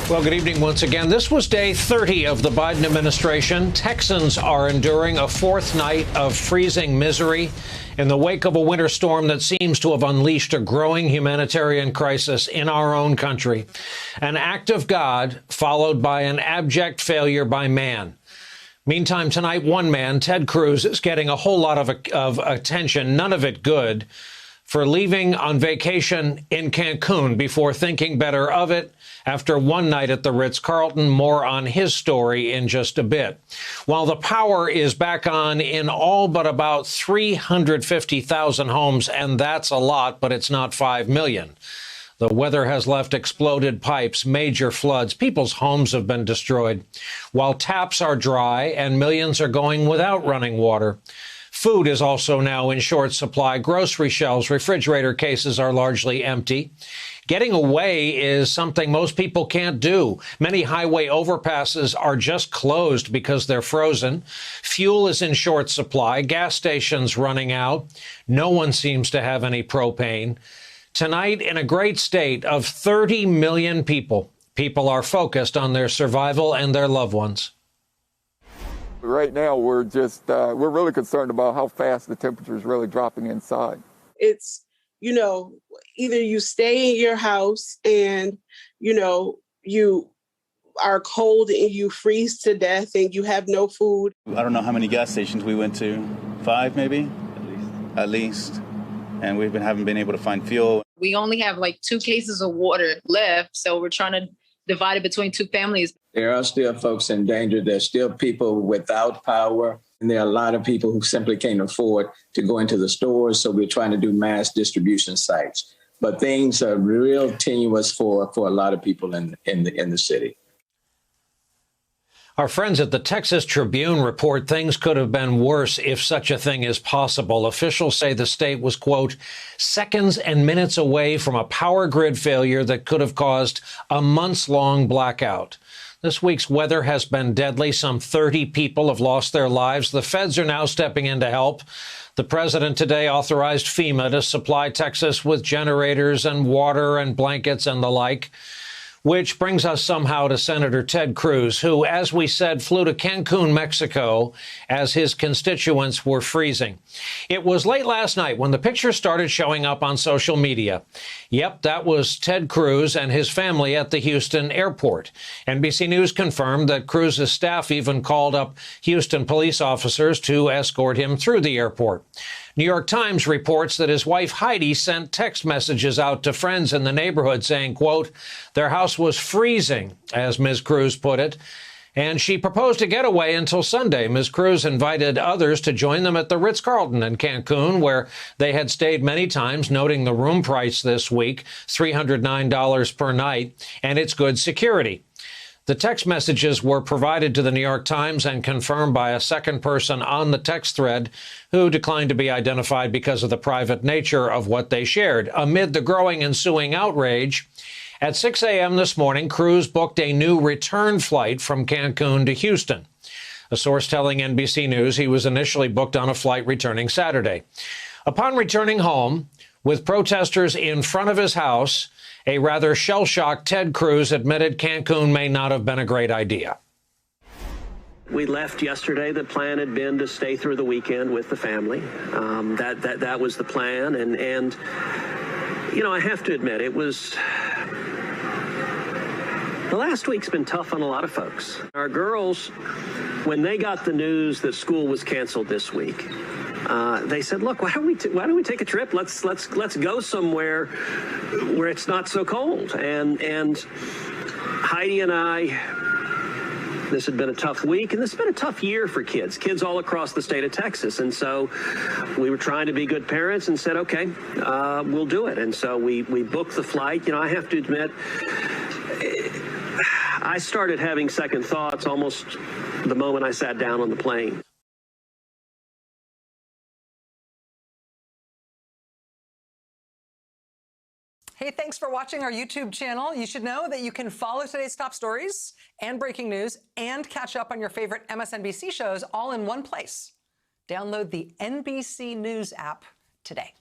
Well, good evening once again. This was day 30 of the Biden administration. Texans are enduring a fourth night of freezing misery in the wake of a winter storm that seems to have unleashed a growing humanitarian crisis in our own country. An act of God followed by an abject failure by man. Meantime, tonight, one man, Ted Cruz, is getting a whole lot of attention, none of it good, for leaving on vacation in Cancun before thinking better of it after one night at the Ritz-Carlton. More on his story in just a bit. While the power is back on in all but about 350,000 homes, and that's a lot, but it's not 5 million. The weather has left exploded pipes, major floods. People's homes have been destroyed, while taps are dry and millions are going without running water. Food is also now in short supply. Grocery shelves, refrigerator cases are largely empty. Getting away is something most people can't do. Many highway overpasses are just closed because they're frozen. Fuel is in short supply. Gas stations running out. No one seems to have any propane. Tonight, in a great state of 30 million people are focused on their survival and their loved ones. Right now, we're really concerned about how fast the temperature is really dropping inside. It's, either you stay in your house and, you are cold and you freeze to death and you have no food. I don't know how many gas stations we went to. 5, maybe? At least. And we haven't been able to find fuel. We only have like 2 cases of water left, so we're trying to divide it between 2 families. There are still folks in danger. There's still people without power. And there are a lot of people who simply can't afford to go into the stores. So we're trying to do mass distribution sites. But things are real tenuous for a lot of people in the city. Our friends at the Texas Tribune report things could have been worse if such a thing is possible. Officials say the state was, quote, seconds and minutes away from a power grid failure that could have caused a months-long blackout. This week's weather has been deadly. Some 30 people have lost their lives. The feds are now stepping in to help. The president today authorized FEMA to supply Texas with generators and water and blankets and the like. Which brings us somehow to Senator Ted Cruz, who, as we said, flew to Cancun, Mexico, as his constituents were freezing. It was late last night when the pictures started showing up on social media. Yep, that was Ted Cruz and his family at the Houston airport. NBC News confirmed that Cruz's staff even called up Houston police officers to escort him through the airport. New York Times reports that his wife Heidi sent text messages out to friends in the neighborhood saying, quote, their house was freezing, as Ms. Cruz put it, and she proposed a getaway until Sunday. Ms. Cruz invited others to join them at the Ritz-Carlton in Cancun, where they had stayed many times, noting the room price this week, $309 per night, and its good security. The text messages were provided to the New York Times and confirmed by a second person on the text thread who declined to be identified because of the private nature of what they shared. Amid the growing ensuing outrage, at 6 a.m. this morning, Cruz booked a new return flight from Cancun to Houston. A source telling NBC News he was initially booked on a flight returning Saturday. Upon returning home, with protesters in front of his house, a rather shell-shocked Ted Cruz admitted Cancun may not have been a great idea. We left yesterday. The plan had been to stay through the weekend with the family. That was the plan. And I have to admit, the last week's been tough on a lot of folks. Our girls, when they got the news that school was canceled this week, they said, look, why don't we take a trip? Let's go somewhere where it's not so cold. And Heidi and I, this had been a tough week, and this has been a tough year for kids all across the state of Texas. And so we were trying to be good parents and said, okay, we'll do it. And so we booked the flight. I have to admit, I started having second thoughts almost the moment I sat down on the plane. Hey, thanks for watching our YouTube channel. You should know that you can follow today's top stories and breaking news and catch up on your favorite MSNBC shows all in one place. Download the NBC News app today.